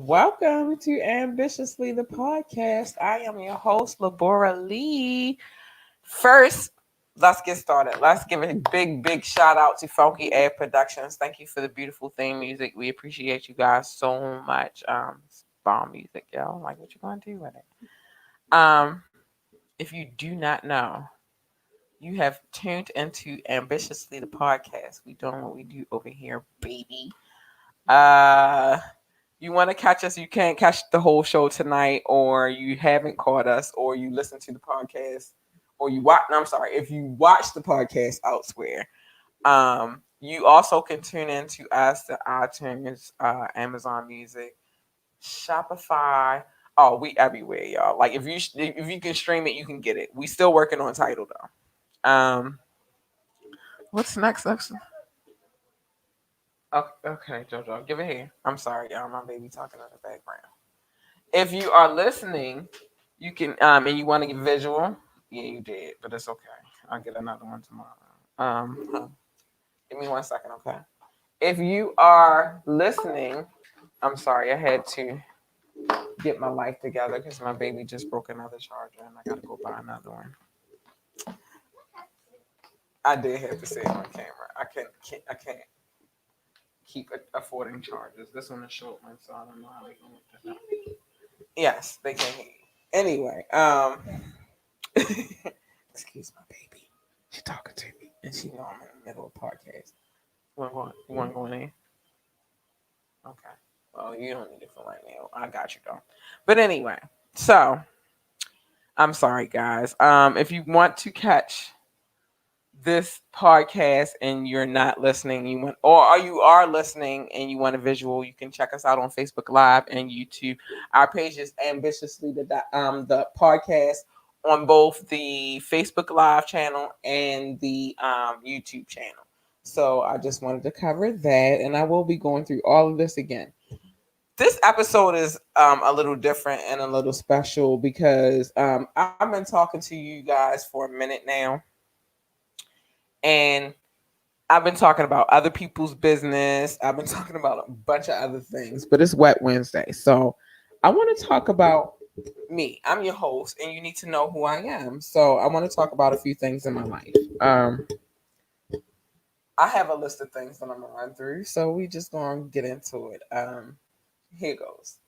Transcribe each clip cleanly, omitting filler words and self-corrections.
Welcome to Ambitiously the podcast. I am your host, Labora Lee. First, let's get started. Let's give a big shout out to Funky Air Productions. Thank you for the beautiful theme music. We appreciate you guys so much. It's bomb music, yo. Like, what you gonna do with it? If you do not know, you have tuned into Ambitiously the podcast. We doing what we do over here, baby. Uh you want to catch us, you can't catch the whole show tonight, or you haven't caught us, or you listen to the podcast, or you watch. No, I'm sorry, if you watch the podcast elsewhere, you also can tune into us to iTunes, Amazon Music, Shopify. Oh, we everywhere, y'all. Like if you can stream it, you can get it. We still working on title though. What's next? Okay, Jojo, give it here. I'm sorry, y'all. My baby talking in the background. If you are listening, you can and you want to get visual. Yeah, you did, but it's okay. I'll get another one tomorrow. Give me 1 second, okay? If you are listening, I'm sorry, I had to get my life together because my baby just broke another charger and I gotta go buy another one. I did have to say it on camera. I can't keep affording chargers. This one is short one, so I don't know how they can work this out. Yes, they can hear you. Anyway, excuse my baby. She talking to me, and she know I'm in the middle of a podcast. You want to go in there? Okay. Well, you don't need it for right now. I got you though. But anyway, so I'm sorry, guys. If you want to catch this podcast and you're not listening, or you are listening and you want a visual, you can check us out on Facebook Live and YouTube. Our page is ambitiously the podcast on both the Facebook Live channel and the YouTube channel. So I just wanted to cover that, and I will be going through all of this again. This episode is a little different and a little special because I've been talking to you guys for a minute now, and I've been talking about other people's business. I've been talking about a bunch of other things, but it's Wet Wednesday. So I want to talk about me. I'm your host, and you need to know who I am. So I want to talk about a few things in my life. I have a list of things that I'm going to run through. So we just going to get into it. Here goes.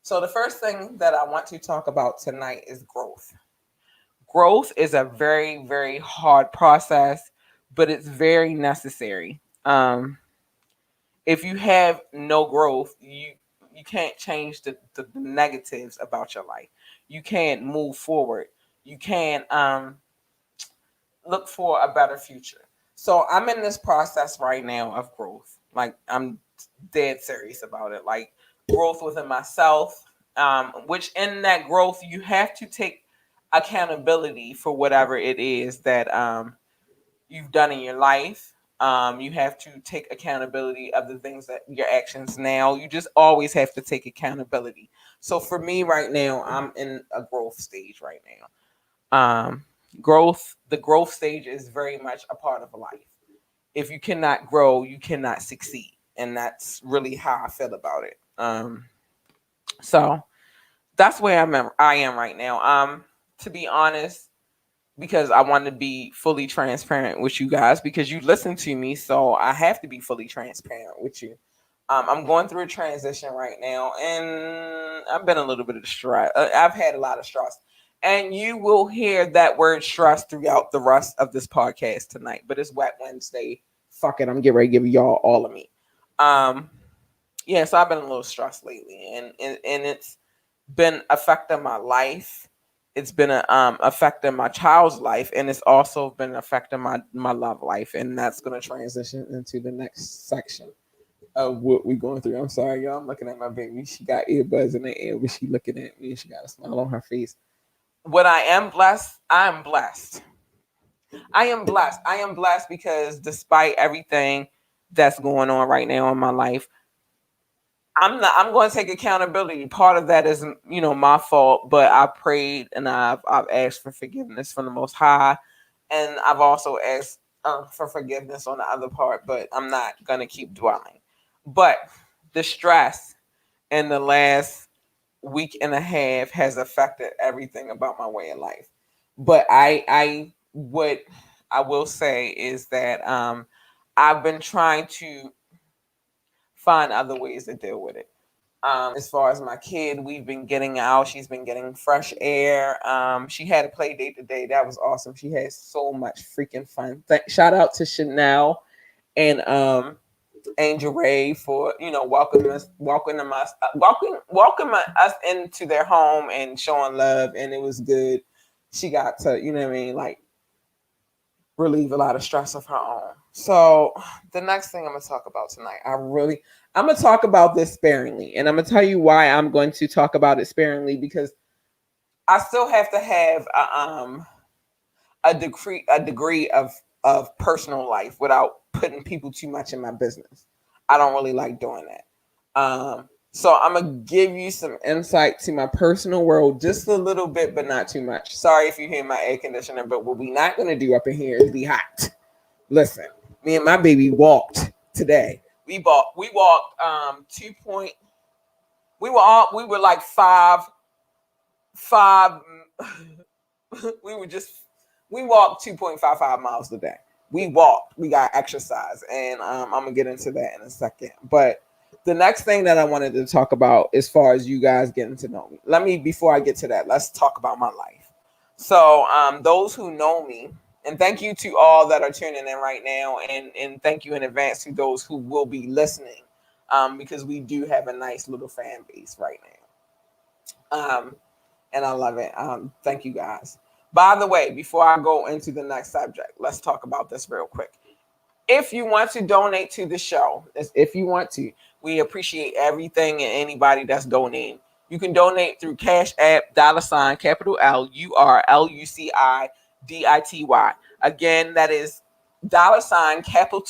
So the first thing that I want to talk about tonight is growth. Growth is a very hard process, but it's very necessary. If you have no growth, you can't change the negatives about your life. You can't move forward. You can't look for a better future. So I'm in this process right now of growth. Like I'm dead serious about it. Like growth within myself, which in that growth you have to take accountability for whatever it is that you've done in your life. You have to take accountability of the things that your actions now. You just always have to take accountability. So for me right now, I'm in a growth stage right now. The growth stage is very much a part of life. If you cannot grow, you cannot succeed. And that's really how I feel about it. So that's where I am right now. To be honest, because I want to be fully transparent with you guys because you listen to me, so I have to be fully transparent with you. I'm going through a transition right now, and I've been a little bit of stress. I've had a lot of stress, and you will hear that word stress throughout the rest of this podcast tonight. But it's Wet Wednesday. Fuck it, I'm getting ready to give y'all all of me. Um, yeah, so I've been a little stressed lately, and it's been affecting my life. It's been affecting my child's life, and it's also been affecting my love life, and that's going to transition into the next section of what we're going through. I'm sorry, y'all. I'm looking at my baby. She got earbuds in the ear, but she looking at me, and she got a smile on her face. What I am blessed, I'm blessed. I am blessed. I am blessed because despite everything that's going on right now in my life, I'm going to take accountability. Part of that is, my fault, but I prayed and I've asked for forgiveness from the Most High, and I've also asked for forgiveness on the other part. But I'm not going to keep dwelling. But the stress in the last week and a half has affected everything about my way of life. But what I will say is that I've been trying to find other ways to deal with it. As far as my kid, we've been getting out. She's been getting fresh air. She had a play date today. That was awesome. She had so much freaking fun. Shout out to Chanel and Angel Ray for welcoming us into their home and showing love, and it was good. She got to like relieve a lot of stress of her own. So the next thing I'm gonna talk about tonight, I'm gonna talk about this sparingly, and I'm gonna tell you why I'm going to talk about it sparingly, because I still have to have a degree of personal life without putting people too much in my business. I don't really like doing that. So I'm gonna give you some insight to my personal world, just a little bit, but not too much. Sorry if you hear my air conditioner, but what we not gonna do up in here is be hot. Listen, me and my baby walked today. We walked 2 point. We were like five. we were just we walked 2.55 miles a day. We walked. We got exercise, and I'm gonna get into that in a second. But the next thing that I wanted to talk about, as far as you guys getting to know me, before I get to that, let's talk about my life. So, those who know me, and thank you to all that are tuning in right now, and thank you in advance to those who will be listening, because we do have a nice little fan base right now. And I love it. Thank you guys. By the way, before I go into the next subject, let's talk about this real quick. If you want to donate to the show, if you want to, we appreciate everything and anybody that's donating. You can donate through Cash App, $ capital LUCIDITY. Again, that is $ capital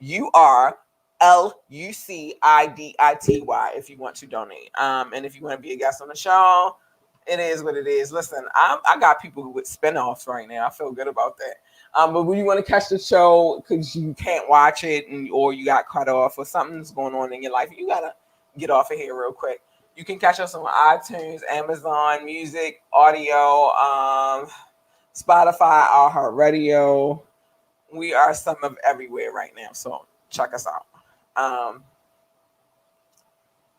LUCIDITY if you want to donate. And if you want to be a guest on the show, it is what it is. Listen, I got people with spinoffs right now. I feel good about that. But when you want to catch the show because you can't watch it, or you got cut off, or something's going on in your life, you gotta get off of here real quick. You can catch us on iTunes, Amazon Music, Audio, Spotify, iHeartRadio. We are some of everywhere right now, so check us out.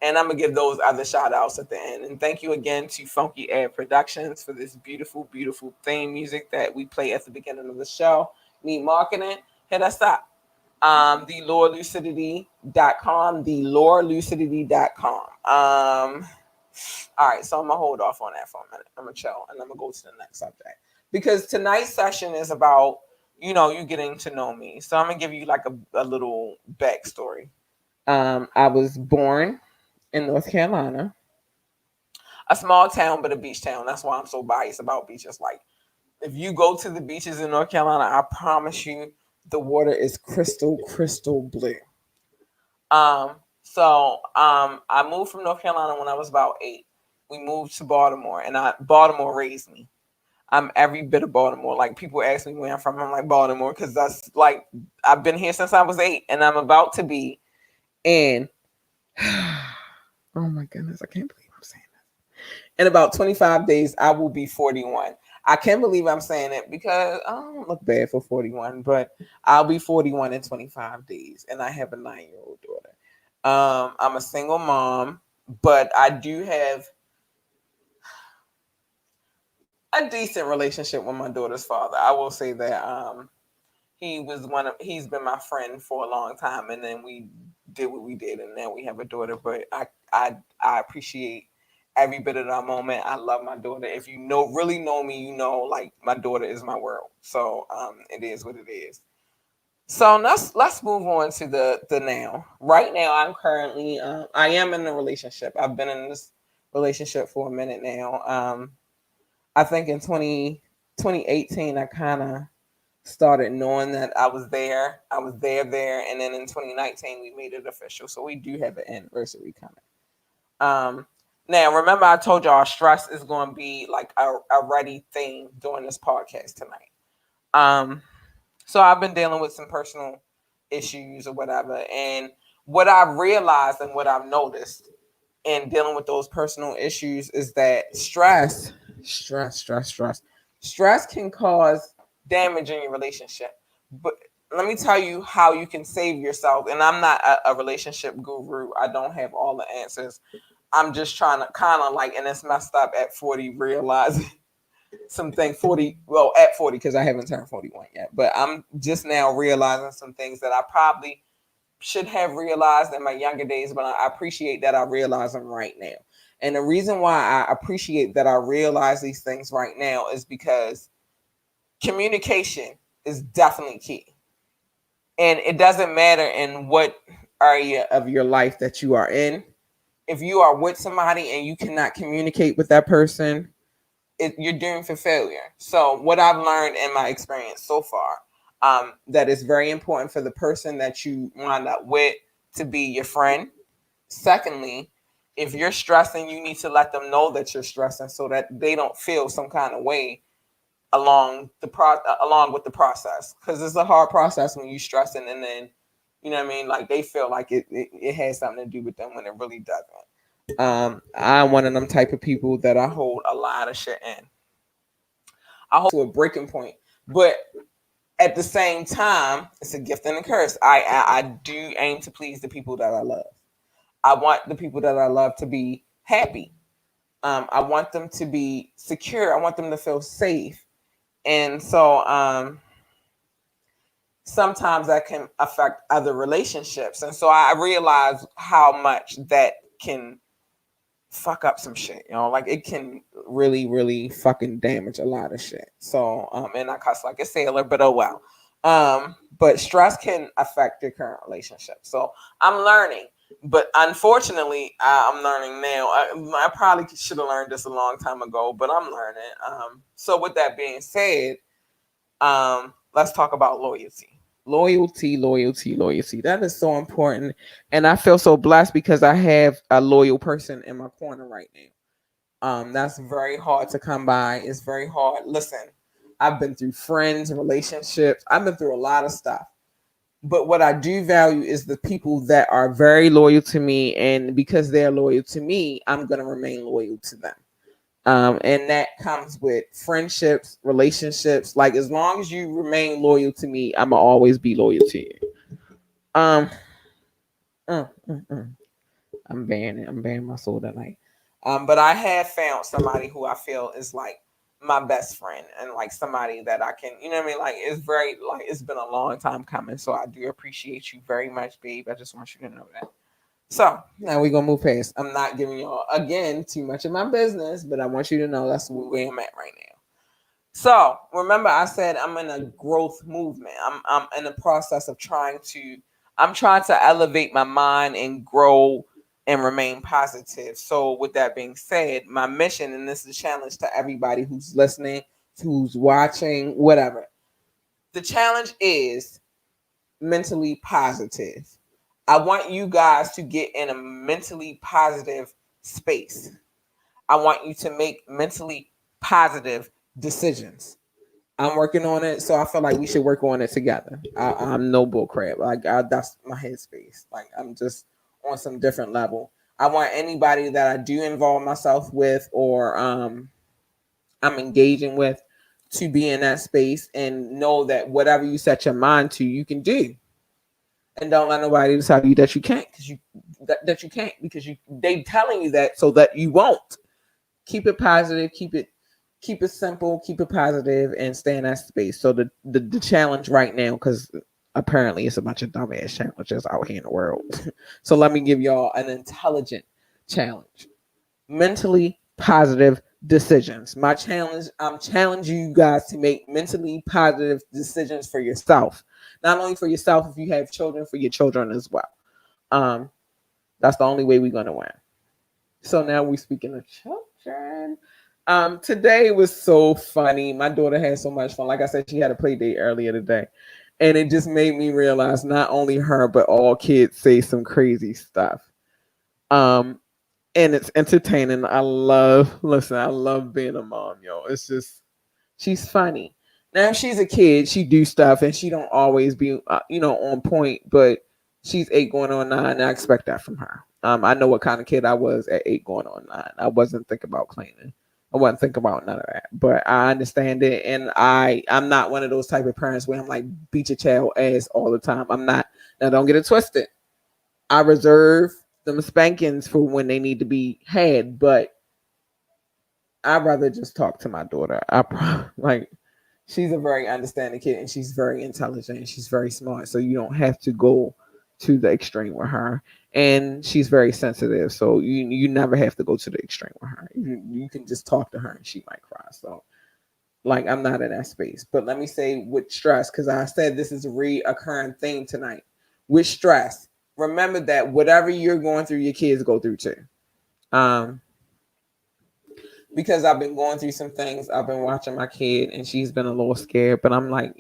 And I'm going to give those other shout outs at the end. And thank you again to Funky Air Productions for this beautiful, beautiful theme music that we play at the beginning of the show. Need marketing? Hit us up. TheLoreLucidity.com. TheLoreLucidity.com. All right, so I'm going to hold off on that for a minute. I'm going to chill, and I'm going to go to the next subject. Because tonight's session is about, you getting to know me. So I'm going to give you like a little backstory. I was born in North Carolina, a small town, but a beach town. That's why I'm so biased about beaches. Like, if you go to the beaches in North Carolina, I promise you, the water is crystal, crystal blue. So I moved from North Carolina when I was about 8. We moved to Baltimore, and Baltimore raised me. I'm every bit of Baltimore. Like, people ask me where I'm from, I'm like Baltimore, because that's like I've been here since I was 8, and I'm about to be in. Oh my goodness, I can't believe I'm saying that. In about 25 days, I will be 41. I can't believe I'm saying it because I don't look bad for 41, but I'll be 41 in 25 days, and I have a 9-year-old daughter. I'm a single mom, but I do have a decent relationship with my daughter's father. I will say that he's been my friend for a long time, and then we did what we did, and now we have a daughter. But I appreciate every bit of that moment. I love my daughter. If you really know me, like, my daughter is my world. So it is what it is. So let's move on to the now. Right now, I'm currently I am in a relationship. I've been in this relationship for a minute now. I think in 2018, I kind of started knowing that I was there. I was there, and then in 2019 we made it official. So we do have an anniversary coming. Now, remember, I told y'all stress is going to be like a ready thing during this podcast tonight. So I've been dealing with some personal issues or whatever, and what I've realized and what I've noticed in dealing with those personal issues is that stress can cause damage in your relationship. But let me tell you how you can save yourself. And I'm not a relationship guru. I don't have all the answers. I'm just trying to kind of like, and it's messed up at 40, realize something 40, well, at 40, because I haven't turned 41 yet. But I'm just now realizing some things that I probably should have realized in my younger days, but I appreciate that I realize them right now. And the reason why I appreciate that I realize these things right now is because communication is definitely key. And it doesn't matter in what area of your life that you are in. If you are with somebody and you cannot communicate with that person, you're doomed for failure. So what I've learned in my experience so far, that is very important for the person that you wind up with to be your friend. Secondly, if you're stressing, you need to let them know that you're stressing so that they don't feel some kind of way along with the process, because it's a hard process when you're stressing and then you know what I mean, like they feel like it has something to do with them when it really doesn't. I'm one of them type of people that I hold a lot of shit in. I hold to a breaking point, but at the same time, it's a gift and a curse. I do aim to please the people that I love. I want the people that I love to be happy. I want them to be secure. I want them to feel safe. And so sometimes that can affect other relationships. And so I realize how much that can fuck up some shit, like it can really, really fucking damage a lot of shit. So, and I cuss like a sailor, but oh well. But stress can affect your current relationship. So I'm learning, but unfortunately, I'm learning now. I probably should have learned this a long time ago, but I'm learning. So with that being said, let's talk about loyalty. Loyalty. That is so important. And I feel so blessed because I have a loyal person in my corner right now. That's very hard to come by. It's very hard. Listen, I've been through friends, relationships. I've been through a lot of stuff. But what I do value is the people that are very loyal to me. And because they're loyal to me, I'm going to remain loyal to them. And that comes with friendships, relationships. Like as long as you remain loyal to me, I'm gonna always be loyal to you. Um, I'm bearing my soul tonight. But I have found somebody who I feel is like my best friend and like somebody that I can, you know what I mean? Like it's very like it's been a long time coming. So I do appreciate you very much, babe. I just want you to know that. So now we're gonna move past. I'm not giving y'all again too much of my business, but I want you to know that's where I'm at right now. So remember, I said I'm in a growth movement. I'm in the process of I'm trying to elevate my mind and grow and remain positive. So with that being said, my mission, and this is a challenge to everybody who's listening, who's watching, whatever. The challenge is mentally positive. I want you guys to get in a mentally positive space. I want you to make mentally positive decisions. I'm working on it, so I feel like we should work on it together. I'm no bull crap. That's my headspace. Like I'm just on some different level. I want anybody that I do involve myself with or I'm engaging with to be in that space and know that whatever you set your mind to, you can do. And don't let nobody tell you that you can't, because that you can't, because they telling you that so that you won't. Keep it positive, keep it simple, keep it positive, and stay in that space. So the challenge right now, because apparently it's a bunch of dumbass challenges out here in the world. So let me give y'all an intelligent challenge. Mentally positive decisions. My challenge, I'm challenging you guys to make mentally positive decisions for yourself. Not only for yourself, if you have children, for your children as well. That's the only way we're gonna win. So now we're speaking of children. Today was so funny. My daughter had so much fun. Like I said, she had a play date earlier today. And it just made me realize not only her, but all kids say some crazy stuff. And it's entertaining. I love being a mom, yo. It's just, she's funny. Now, if she's a kid, she do stuff and she don't always be, on point, but She's 8 going on 9, and I expect that from her. I know what kind of kid I was at 8 going on 9. I wasn't thinking about cleaning. I wasn't thinking about none of that. But I understand it, and I'm not one of those type of parents where I'm like beat your child ass all the time. I'm not. Now don't get it twisted. I reserve them spankings for when they need to be had, but I'd rather just talk to my daughter. Like she's a very understanding kid, and she's very intelligent, and she's very smart. So you don't have to go to the extreme with her, and she's very sensitive. So you never have to go to the extreme with her. You can just talk to her, and she might cry. So like I'm not in that space. But let me say with stress, because I said this is a reoccurring thing tonight. With stress, remember that whatever you're going through, your kids go through too. Because I've been going through some things. I've been watching my kid, and she's been a little scared. But I'm like,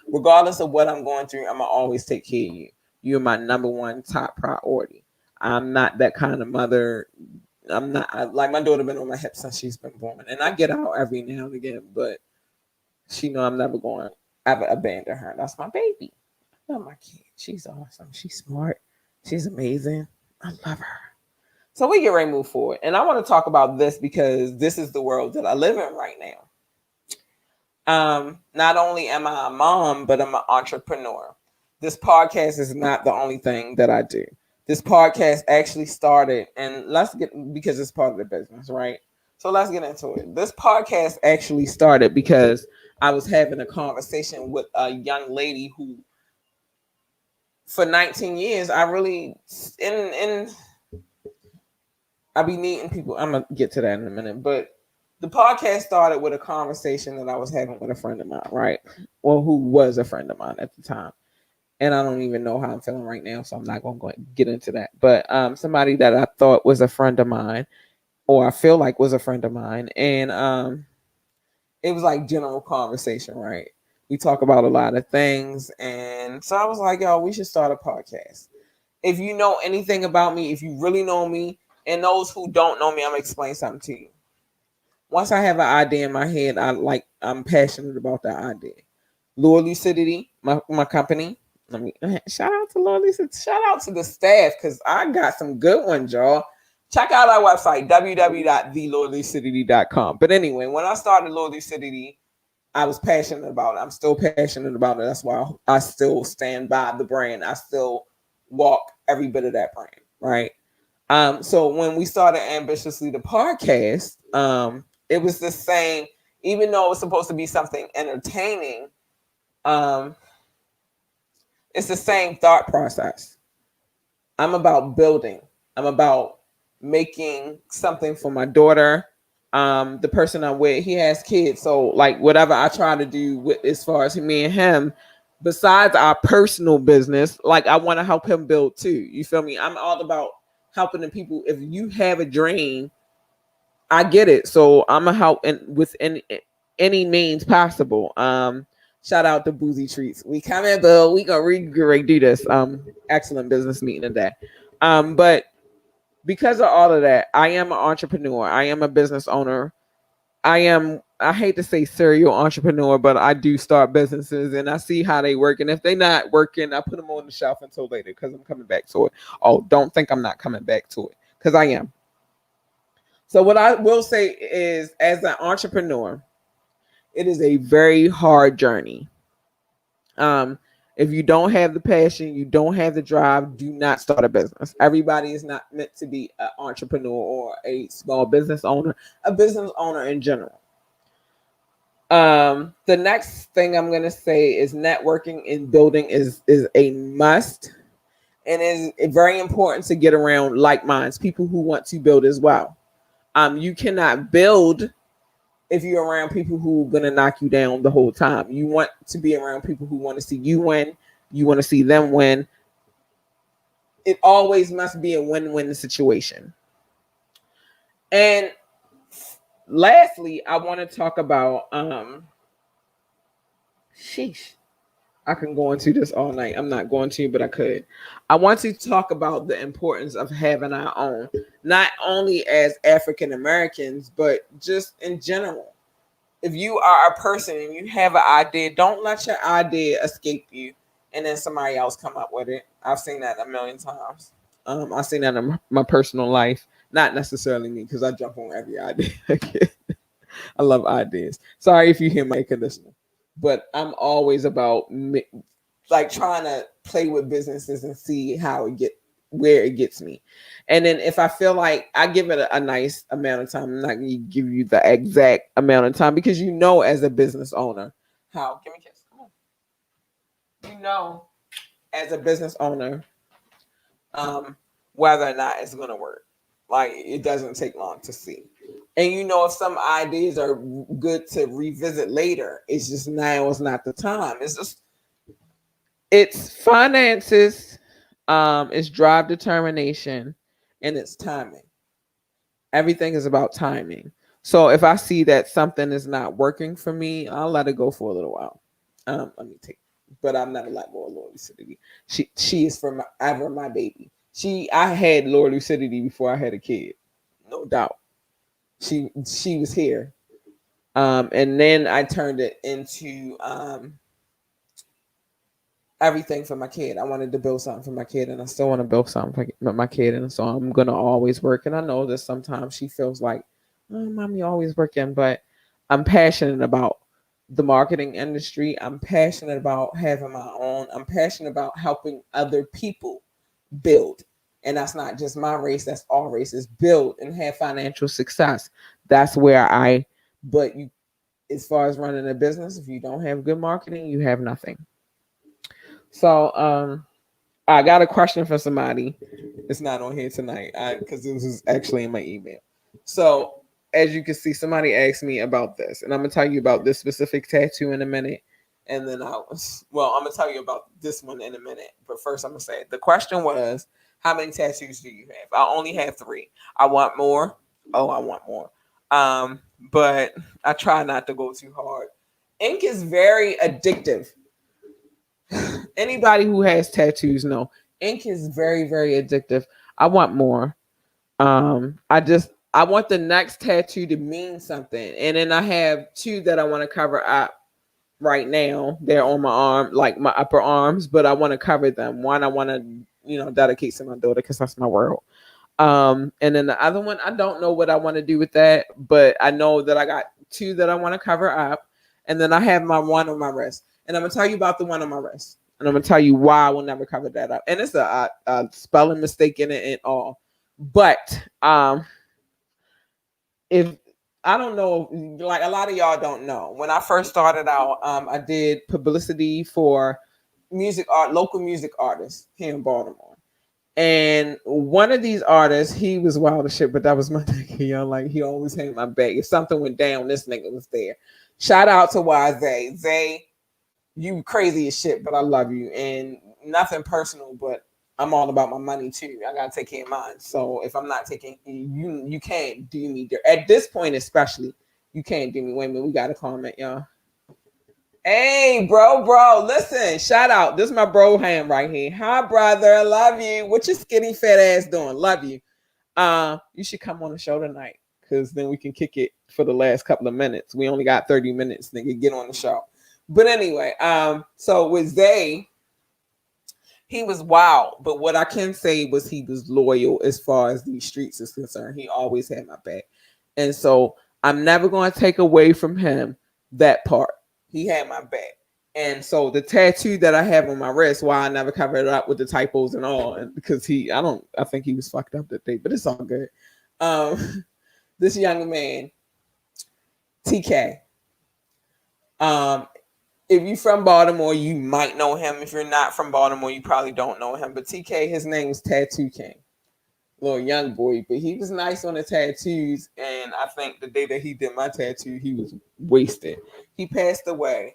regardless of what I'm going through, I'm gonna always take care of you. You're my number one top priority. I'm not that kind of mother. I'm not like my daughter been on my hip since she's been born, and I get out every now and again. But she know I'm never going to ever abandon her. That's my baby. I love my kid. She's awesome. She's smart. She's amazing. I love her. So we get ready to move forward. And I want to talk about this because this is the world that I live in right now. Not only am I a mom, but I'm an entrepreneur. This podcast is not the only thing that I do. This podcast actually started, and because it's part of the business, right? So let's get into it. This podcast actually started because I was having a conversation with a young lady who, for 19 years, I really, I be needing people. I'm gonna get to that in a minute, but the podcast started with a conversation that I was having with a friend of mine, right? Well, who was a friend of mine at the time, and I don't even know how I'm feeling right now, so I'm not gonna go and get into that. But somebody that I thought was a friend of mine, or I feel like was a friend of mine, and it was like general conversation, right? We talk about a lot of things, and so I was like, yo, we should start a podcast. If you know anything about me, if you really know me, and those who don't know me, I'm gonna explain something to you. Once I have an idea in my head, I'm passionate about that idea. Lure Lucidity, my company. Let me shout out to Lure Lucidity. Shout out to the staff because I got some good ones, y'all. Check out our website, www.thelurelucidity.com. But anyway, when I started Lure Lucidity, I was passionate about it. I'm still passionate about it. That's why I still stand by the brand. I still walk every bit of that brand, right? So when we started Ambitiously the podcast, it was the same, even though it was supposed to be something entertaining, it's the same thought process. I'm about building. I'm about making something for my daughter. The person I'm with, he has kids. So like whatever I try to do with as far as me and him, besides our personal business, like I want to help him build too. You feel me? I'm all about helping the people. If you have a dream, I get it. So I'm gonna help with any means possible. Shout out to Boozy Treats. We come in, but we gonna do this. Excellent business meeting today. But because of all of that, I am an entrepreneur. I am a business owner. I hate to say serial entrepreneur, but I do start businesses and I see how they work. And if they're not working, I put them on the shelf until later because I'm coming back to it. Oh, don't think I'm not coming back to it because I am. So what I will say is, as an entrepreneur, it is a very hard journey. If you don't have the passion, you don't have the drive, do not start a business. Everybody is not meant to be an entrepreneur or a small business owner, a business owner in general. The next thing I'm going to say is networking and building is a must, and is very important to get around like minds, people who want to build as well. You cannot build if you're around people who are going to knock you down the whole time. You want to be around people who want to see you win. You want to see them win. It always must be a win-win situation. And lastly, I want to talk about, I can go into this all night. I'm not going to, but I could. I want to talk about the importance of having our own, not only as African Americans, but just in general. If you are a person and you have an idea, don't let your idea escape you and then somebody else come up with it. I've seen that a million times. I've seen that in my personal life, not necessarily me, because I jump on every idea. I love ideas. Sorry if you hear my air conditioner, but I'm always about like trying to play with businesses and see how it get where it gets me. And then if I feel like I give it a nice amount of time, I'm not going to give you the exact amount of time because as a business owner, how give me a kiss. Come on. As a business owner, whether or not it's going to work. Like it doesn't take long to see. And if some ideas are good to revisit later, it's just now is not the time. It's finances, it's drive, determination, and it's timing. Everything is about timing. So if I see that something is not working for me, I'll let it go for a little while. Let me take, but I'm not a lot more Lord Lucidity. She is forever my baby. I had Lord Lucidity before I had a kid, no doubt. She was here, and then I turned it into everything for my kid. I wanted to build something for my kid, and I still want to build something for my kid, and so I'm gonna always work. And I know that sometimes she feels like, "Oh, mommy, always working," but I'm passionate about the marketing industry. I'm passionate about having my own. I'm passionate about helping other people build. And that's not just my race, that's all races. Build and have financial success. That's where but as far as running a business, if you don't have good marketing, you have nothing. So I got a question for somebody. It's not on here tonight because this was actually in my email. So as you can see, somebody asked me about this, and I'm gonna tell you about this specific tattoo in a minute. And then I'm gonna tell you about this one in a minute. But first, I'm gonna say the question was, how many tattoos do you have? I only have 3. I want more. Oh, I want more. But I try not to go too hard. Ink is very addictive. Anybody who has tattoos know ink is very, very addictive. I want more. I want the next tattoo to mean something. And then I have 2 that I want to cover up right now. They're on my arm, like my upper arms, but I want to cover them. One I want to, dedicate to my daughter because that's my world. And then the other one, I don't know what I want to do with that, but I know that I got 2 that I want to cover up. And then I have my one on my wrist. And I'm going to tell you about the one on my wrist. And I'm going to tell you why I will never cover that up. And it's a spelling mistake in it and all. But if I don't know, like a lot of y'all don't know. When I first started out, I did publicity for local music artists here in Baltimore. And one of these artists, he was wild as shit, but that was my nigga, like he always had my back. If something went down, this nigga was there. Shout out to Zay. Zay, you crazy as shit, but I love you. And nothing personal, but I'm all about my money too. I gotta take care of mine. So if I'm not taking you can't do me there. At this point, especially, you can't do me. Wait a minute, we got a comment, y'all. Hey, bro, listen, shout out. This is my bro hand right here. Hi, brother. I love you. What your skinny fat ass doing? Love you. You should come on the show tonight because then we can kick it for the last couple of minutes. We only got 30 minutes, nigga. Get on the show. But anyway, so with Zay, he was wild. But what I can say was he was loyal as far as these streets is concerned. He always had my back. And so I'm never going to take away from him that part. He had my back. And so the tattoo that I have on my wrist, why I never covered it up with the typos and all, and because I think he was fucked up that day, but it's all good. This young man, TK. If you're from Baltimore, you might know him. If you're not from Baltimore, you probably don't know him. But TK, his name was Tattoo King. Little young boy, but he was nice on the tattoos. And I think the day that he did my tattoo, he was wasted. He passed away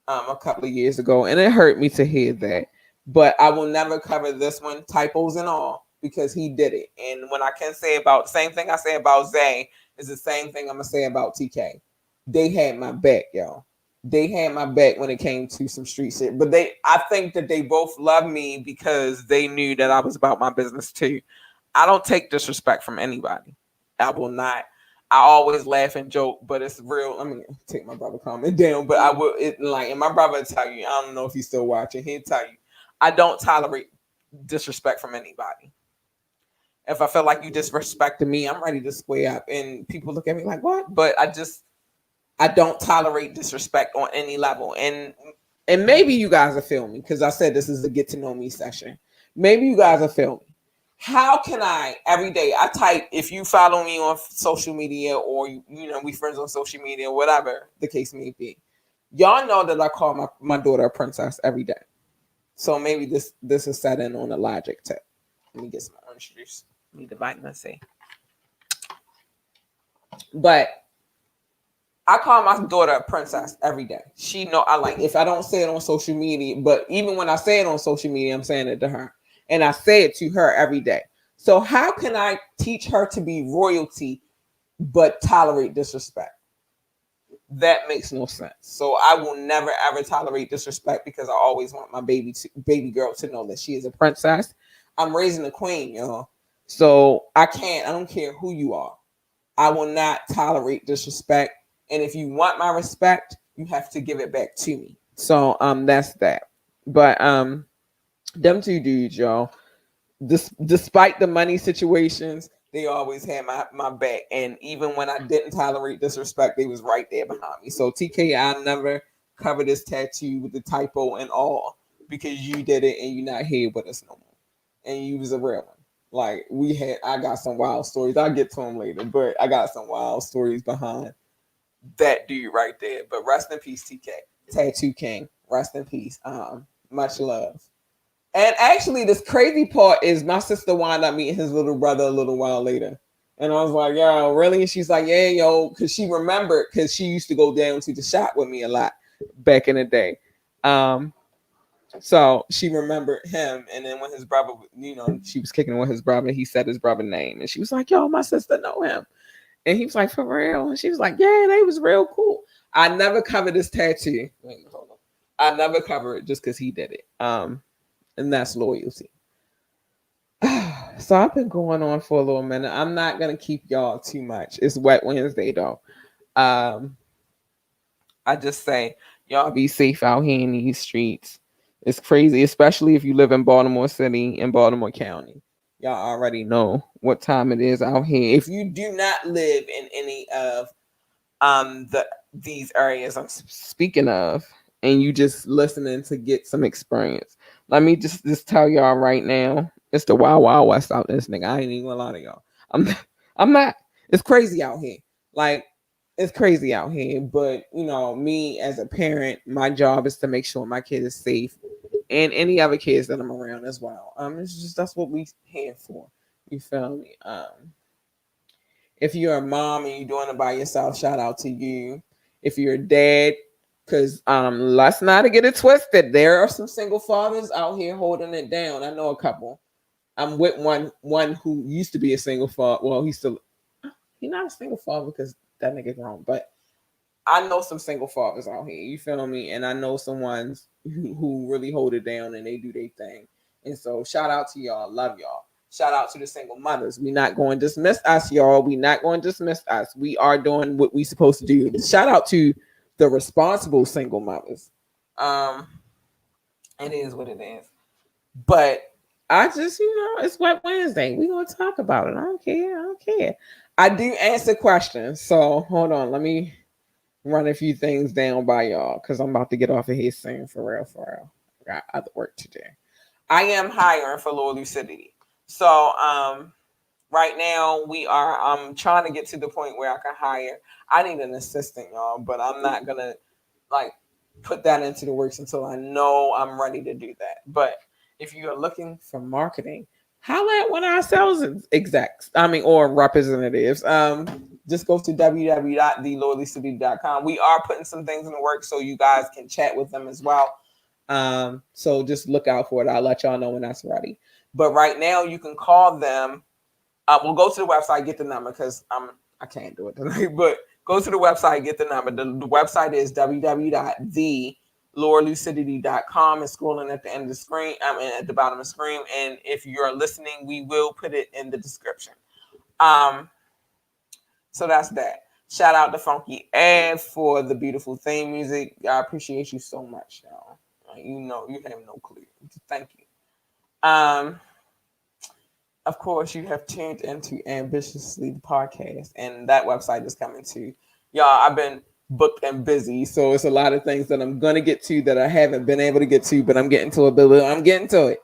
a couple of years ago, and it hurt me to hear that. But I will never cover this one, typos and all, because he did it. And when I can say about the same thing I say about Zay is the same thing I'm gonna say about TK. They had my back, y'all. They had my back when it came to some street shit. But I think that they both love me because they knew that I was about my business too. I don't take disrespect from anybody. I will not. I always laugh and joke, but it's real. I'm gonna take my brother comment down, but I will. And my brother will tell you. I don't know if he's still watching. He'll tell you. I don't tolerate disrespect from anybody. If I feel like you disrespected me, I'm ready to square up. And people look at me like, what? But I don't tolerate disrespect on any level. And maybe you guys will feel me because I said this is a get to know me session. Maybe you guys will feel me. How can I every day I type, if you follow me on social media, or we friends on social media, whatever the case may be, y'all know that I call my daughter a princess every day. So maybe this is set in on a logic tip. Let me get some orange juice. Need the vitamin C. But I call my daughter a princess every day. She know I like, if I don't say it on social media, but even when I say it on social media, I'm saying it to her. And I say it to her every day. So how can I teach her to be royalty but tolerate disrespect? That makes no sense. So I will never ever tolerate disrespect because I always want my baby girl to know that she is a princess. I'm raising a queen, y'all. So I don't care who you are. I will not tolerate disrespect. And if you want my respect, you have to give it back to me. So that's that. But them two dudes, y'all, despite the money situations, they always had my back. And even when I didn't tolerate disrespect, they was right there behind me. So TK, I never covered this tattoo with the typo and all because you did it and you're not here with us no more. And you was a real one. Like I got some wild stories. I'll get to them later, but I got some wild stories behind that dude right there. But rest in peace, TK, Tattoo King. Rest in peace. Much love. And actually, this crazy part is my sister wound up meeting his little brother a little while later. And I was like, yo, really? And she's like, yeah, yo, because she remembered, because she used to go down to the shop with me a lot back in the day. So she remembered him. And then when his brother, she was kicking with his brother, he said his brother's name. And she was like, yo, my sister know him. And he was like, for real? And she was like, yeah, they was real cool. I never covered this tattoo. Wait, hold on. I never covered it just because he did it. And that's loyalty. So I've been going on for a little minute. I'm not gonna keep y'all too much. It's Wet Wednesday though. I just say y'all be safe out here in these streets. It's crazy, especially if you live in Baltimore City and Baltimore County. Y'all already know what time it is out here. If you do not live in any of these areas I'm speaking of, and you just listening to get some experience, let me just tell y'all right now, it's the wild wild west out this nigga. I ain't even gonna lie to y'all. I'm not. It's crazy out here. Like, it's crazy out here. But me as a parent, my job is to make sure my kid is safe, and any other kids that I'm around as well. It's just that's what we here for. You feel me? If you're a mom and you're doing it by yourself, shout out to you. If you're a dad, because let's not get it twisted. There are some single fathers out here holding it down. I know a couple. I'm with one who used to be a single father. Well, he's not a single father because that nigga grown. But I know some single fathers out here. You feel me? And I know some ones who really hold it down and they do their thing. And so shout out to y'all. Love y'all. Shout out to the single mothers. We're not going to dismiss us, y'all. We're not going to dismiss us. We are doing what we supposed to do. Shout out to the responsible single mothers. It is what it is. But I just, it's Wet Wednesday. We're going to talk about it. I don't care. I do answer questions. So hold on. Let me run a few things down by y'all because I'm about to get off of here soon. For real. I got other work to do. I am hiring for Lower Lucidity. So right now we are trying to get to the point where I can hire. I need an assistant, y'all, but I'm not gonna put that into the works until I know I'm ready to do that. But if you are looking for marketing, holla at one of our sales execs, or representatives. Just go to www.thelowerlucidity.com. We are putting some things in the works so you guys can chat with them as well. So just look out for it. I'll let y'all know when that's ready. But right now you can call them. We'll go to the website, get the number because I can't do it tonight. But go to the website, get the number. The website is www.thelowerlucidity.com. It's scrolling at the end of the screen. At the bottom of the screen. And if you're listening, we will put it in the description. So that's that. Shout out to Funky Ed for the beautiful theme music. I appreciate you so much, y'all. You have no clue. you. Thank you. Of course, you have tuned into Ambitiously the podcast, and that website is coming to y'all. I've been booked and busy, so it's a lot of things that I'm gonna get to that I haven't been able to get to, but I'm getting to it. But I'm getting to it.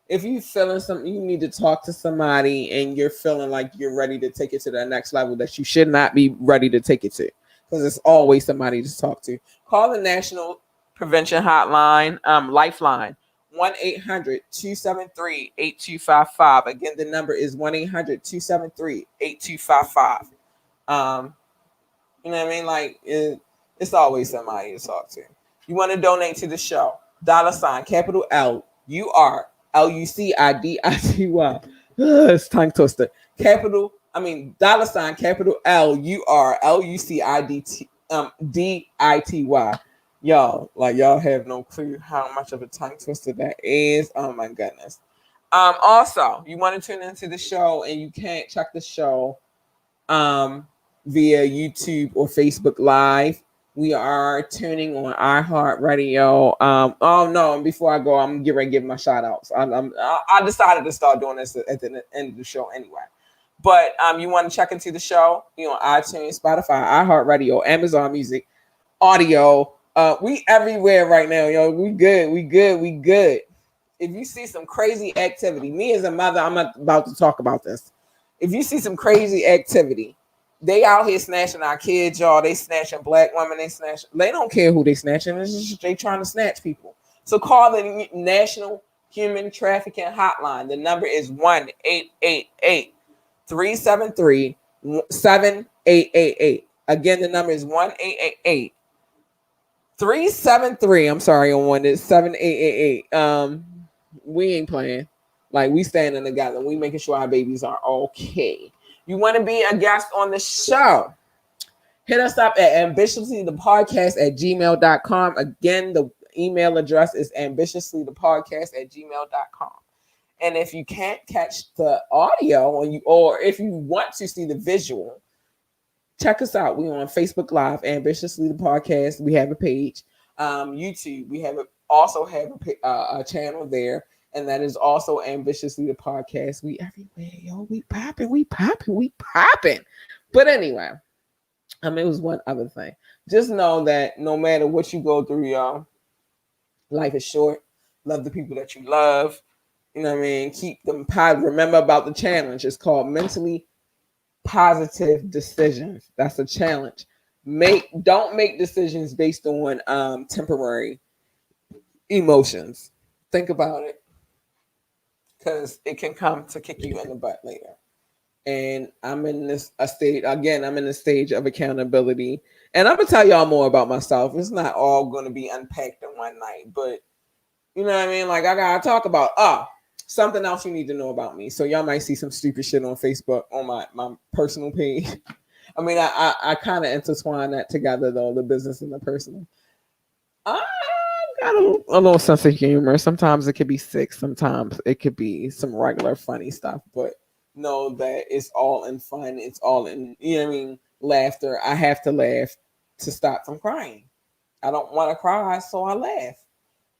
If you feeling something, you need to talk to somebody, and you're feeling like you're ready to take it to the next level that you should not be ready to take it to, because there's always somebody to talk to. Call the National Prevention Hotline, Lifeline. 1-800-273-8255. Again, the number is 1-800-273-8255. You know what I mean? Like, it's always somebody to talk to. You want to donate to the show? $ capital LUCIDITY. It's tongue twister. Capital, $ capital LUCIDITY. Y'all have no clue how much of a tongue twister that is. Oh my goodness. Also, you want to tune into the show and you can't check the show via YouTube or Facebook Live. We are tuning on iHeartRadio. Oh no! And before I go, I'm getting ready to give my shout outs. I decided to start doing this at the end of the show anyway. But you want to check into the show? You on iTunes, Spotify, iHeartRadio, Amazon Music, Audio. We everywhere right now, yo. We good. If you see some crazy activity, me as a mother, I'm not about to talk about this. If you see some crazy activity, they out here snatching our kids, y'all. They snatching black women. They don't care who they snatching. It's just they trying to snatch people. So call the National Human Trafficking Hotline. The number is 1-888-373-7888. Again, the number is 1-888-373. I'm sorry, on one is 7888. We ain't playing. Like, we standing together. We making sure our babies are okay. You want to be a guest on the show? Hit us up at ambitiouslythepodcast@gmail.com. Again, the email address is ambitiouslythepodcast@gmail.com. And if you can't catch the audio, or if you want to see the visual, check us out. We're on Facebook Live, Ambitiously the Podcast. We have a page. YouTube, we also have a channel there. And that is also Ambitiously the Podcast. We everywhere, yo. We popping. But anyway, it was one other thing. Just know that no matter what you go through, y'all, life is short. Love the people that you love. You know what I mean? Keep them positive. Remember about the challenge. It's called Mentally Positive Decisions. That's a challenge. Don't make decisions based on temporary emotions. Think about it, because it can come to kick you in the butt later. And I'm in a stage of accountability. And I'm gonna tell y'all more about myself. It's not all gonna be unpacked in one night, but you know what I mean? Like, I gotta talk about something else you need to know about me. So y'all might see some stupid shit on Facebook on my personal page. I kind of intertwine that together though, the business and the personal. I got a little sense of humor. Sometimes it could be sick. Sometimes it could be some regular funny stuff. But know that it's all in fun. It's all in, laughter. I have to laugh to stop from crying. I don't want to cry, so I laugh.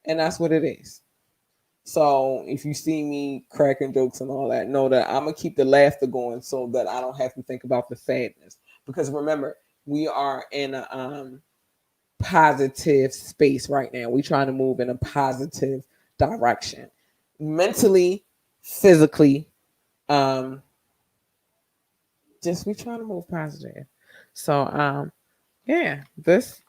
And that's what it is. So if you see me cracking jokes and all that, know that I'm going to keep the laughter going so that I don't have to think about the sadness. Because remember, we are in a positive space right now. We're trying to move in a positive direction. Mentally, physically, just we trying to move positive. So, this...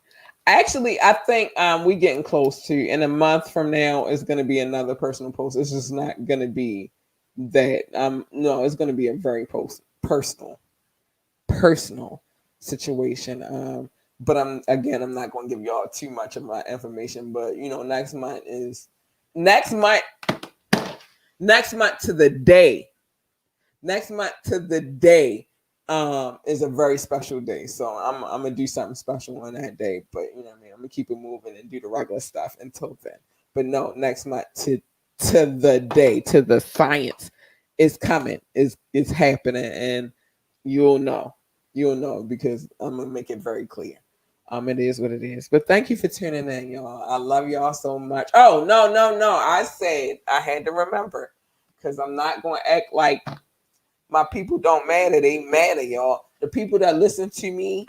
Actually, I think we're getting close to, in a month from now, it's going to be another personal post. It's just not going to be that. No, it's going to be a very personal situation. But I'm not going to give y'all too much of my information. But next month to the day. Next month to the day. Is a very special day. So I'm gonna do something special on that day. But I'm gonna keep it moving and do the regular stuff until then. But no, next month to the day, to the science is coming, is happening, and you'll know because I'm gonna make it very clear. It is what it is. But thank you for tuning in, y'all. I love y'all so much. Oh, no, no, no. I said I had to remember because I'm not going to act like my people don't matter. They matter, y'all. The people that listen to me,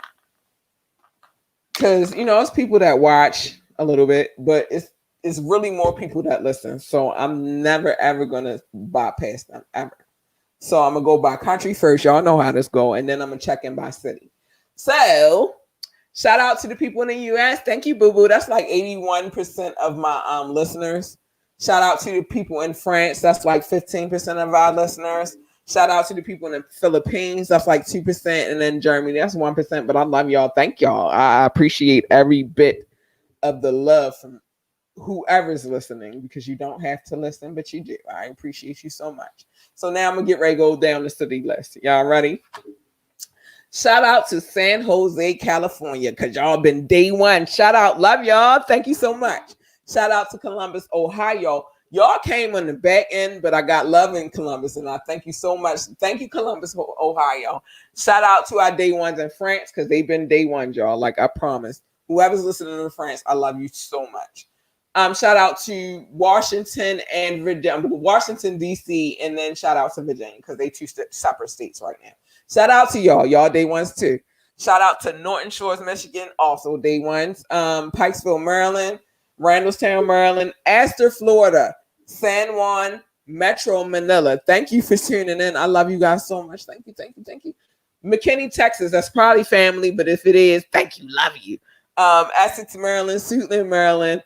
because, it's people that watch a little bit, but it's really more people that listen. So I'm never, ever going to bypass them, ever. So I'm going to go by country first. Y'all know how this go. And then I'm going to check in by city. So shout out to the people in the U.S. Thank you, boo boo. That's like 81% of my listeners. Shout out to the people in France. That's like 15% of our listeners. Shout out to the people in the Philippines. That's like 2%. And then Germany, that's 1%. But I love y'all. Thank y'all. I appreciate every bit of the love from whoever's listening, because you don't have to listen, but you do. I appreciate you so much. So now I'm going to get ready to go down the city list. Y'all ready? Shout out to San Jose, California, because y'all been day one. Shout out. Love y'all. Thank you so much. Shout out to Columbus, Ohio. Y'all came on the back end, but I got love in Columbus, and I thank you so much. Thank you, Columbus, Ohio. Shout out to our day ones in France, because they've been day ones, y'all. Like I promised. Whoever's listening in France, I love you so much. Shout out to Washington and Washington, D.C., and then shout out to Virginia, because they two separate states right now. Shout out to y'all day ones too. Shout out to Norton Shores, Michigan, also day ones. Pikesville, Maryland, Randallstown, Maryland, Astor, Florida, San Juan, Metro Manila. Thank you for tuning in. I love you guys so much. Thank you, thank you, thank you. McKinney, Texas. That's probably family, but if it is, thank you, love you. Essex, Maryland, Suitland, Maryland,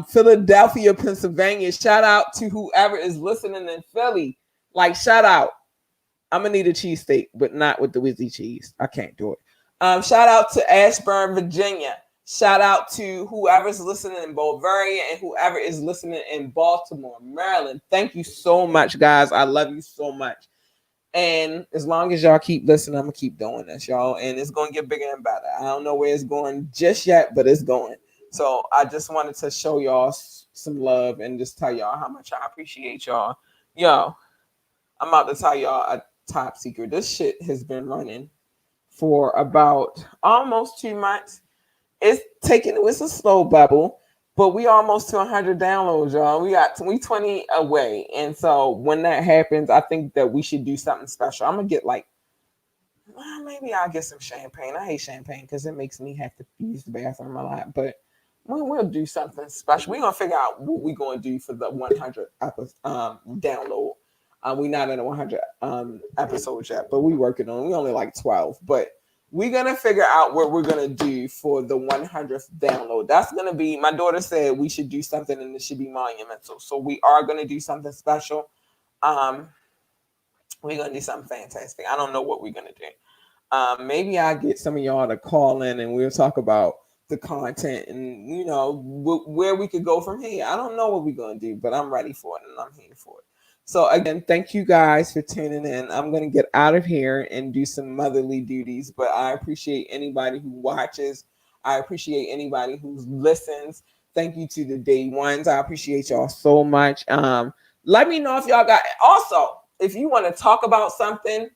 Philadelphia, Pennsylvania. Shout out to whoever is listening in Philly. Like, shout out. I'm gonna need a cheesesteak, but not with the Wizzy cheese. I can't do it. Shout out to Ashburn, Virginia. Shout out to whoever's listening in Bavaria and whoever is listening in Baltimore, Maryland. Thank you so much, guys. I love you so much. And as long as y'all keep listening, I'm gonna keep doing this, y'all. And it's gonna get bigger and better. I don't know where it's going just yet, but it's going. So I just wanted to show y'all some love and just tell y'all how much I appreciate y'all. Yo, I'm about to tell y'all a top secret. This shit has been running for about almost 2 months. It's a slow bubble, but we almost to 100 downloads, y'all. We 20 away. And so when that happens, I think that we should do something special. I'm gonna get maybe I'll get some champagne. I hate champagne because it makes me have to use the bathroom a lot, but we'll do something special. We're gonna figure out what we're gonna do for the 100 download. We're not in the 100 episodes yet, but we're working on it. We only like 12, but we're going to figure out what we're going to do for the 100th download. That's going to be, my daughter said we should do something and it should be monumental. So we are going to do something special. We're going to do something fantastic. I don't know what we're going to do. Maybe I'll get some of y'all to call in and we'll talk about the content and, where we could go from here. I don't know what we're going to do, but I'm ready for it and I'm here for it. So again, thank you guys for tuning in. I'm going to get out of here and do some motherly duties, but I appreciate anybody who watches. I appreciate anybody who listens. Thank you to the day ones. I appreciate y'all so much. Let me know if y'all got, also, if you want to talk about something,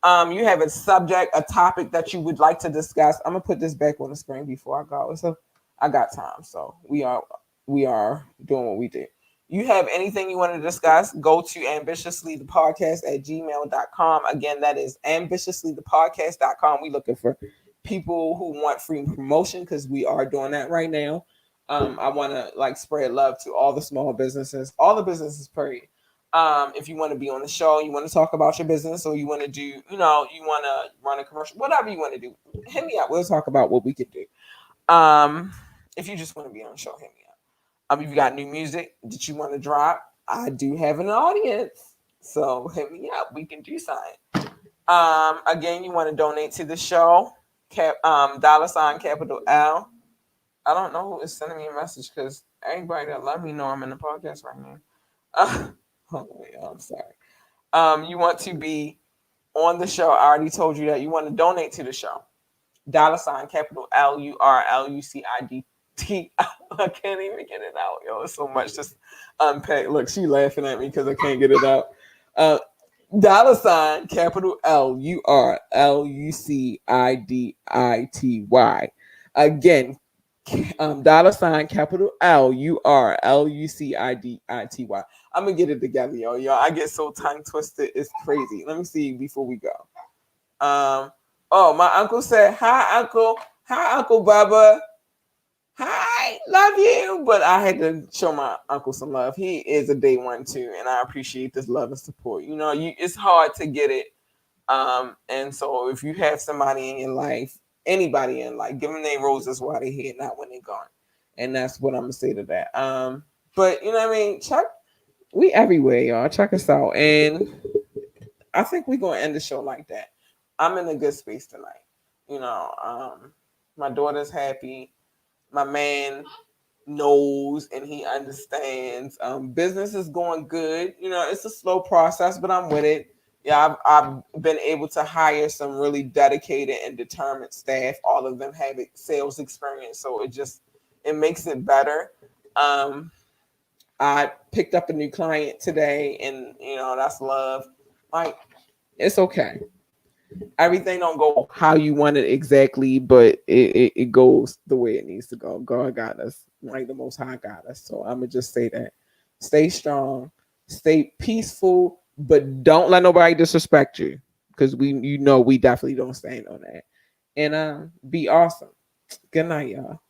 you have a subject, a topic that you would like to discuss. I'm going to put this back on the screen before I go. So I got time. So we are doing what we do. You have anything you want to discuss, go to ambitiouslythepodcast@gmail.com. Again, that is ambitiouslythepodcast.com. We're looking for people who want free promotion because we are doing that right now. I want to spread love to all the small businesses, all the businesses, period. If you want to be on the show, you want to talk about your business, or you want to do, you want to run a commercial, whatever you want to do, hit me up. We'll talk about what we could do. If you just want to be on the show, hit me up. If you got new music that you want to drop, I do have an audience. So hit me up. We can do something. Again, you want to donate to the show. $ capital L. I don't know who is sending me a message because everybody that let me know I'm in the podcast right now. I'm sorry. You want to be on the show. I already told you that. You want to donate to the show. $ capital LURLUCID. I can't even get it out, yo. It's so much just unpack. Look, she laughing at me because I can't get it out. $ capital LURLUCIDITY. Again, dollar sign capital LURLUCIDITY. I'm gonna get it together, yo. Yo, I get so tongue twisted, it's crazy. Let me see before we go. Oh, my uncle said, "Hi, uncle. Hi, Uncle Bubba. Hi, love you." But I had to show my uncle some love. He is a day one too, and I appreciate this love and support. You know, it's hard to get it. And so if you have somebody in your life, anybody in life, give them their roses while they're here, not when they're gone. And that's what I'm gonna say to that. But you know what I mean? Check, we everywhere, y'all. Check us out. And I think we're gonna end the show like that. I'm in a good space tonight. You know, my daughter's happy. My man knows and he understands. Business is going good. You know, it's a slow process, but I'm with it. Yeah, I've been able to hire some really dedicated and determined staff. All of them have sales experience, so it makes it better. I picked up a new client today, and you know that's love. Like, it's okay. Everything don't go how you want it exactly, but it goes the way it needs to go. God got us, like the Most High got us. So I'm gonna just say that: stay strong, stay peaceful, but don't let nobody disrespect you, because we definitely don't stand on that. And be awesome. Good night, y'all.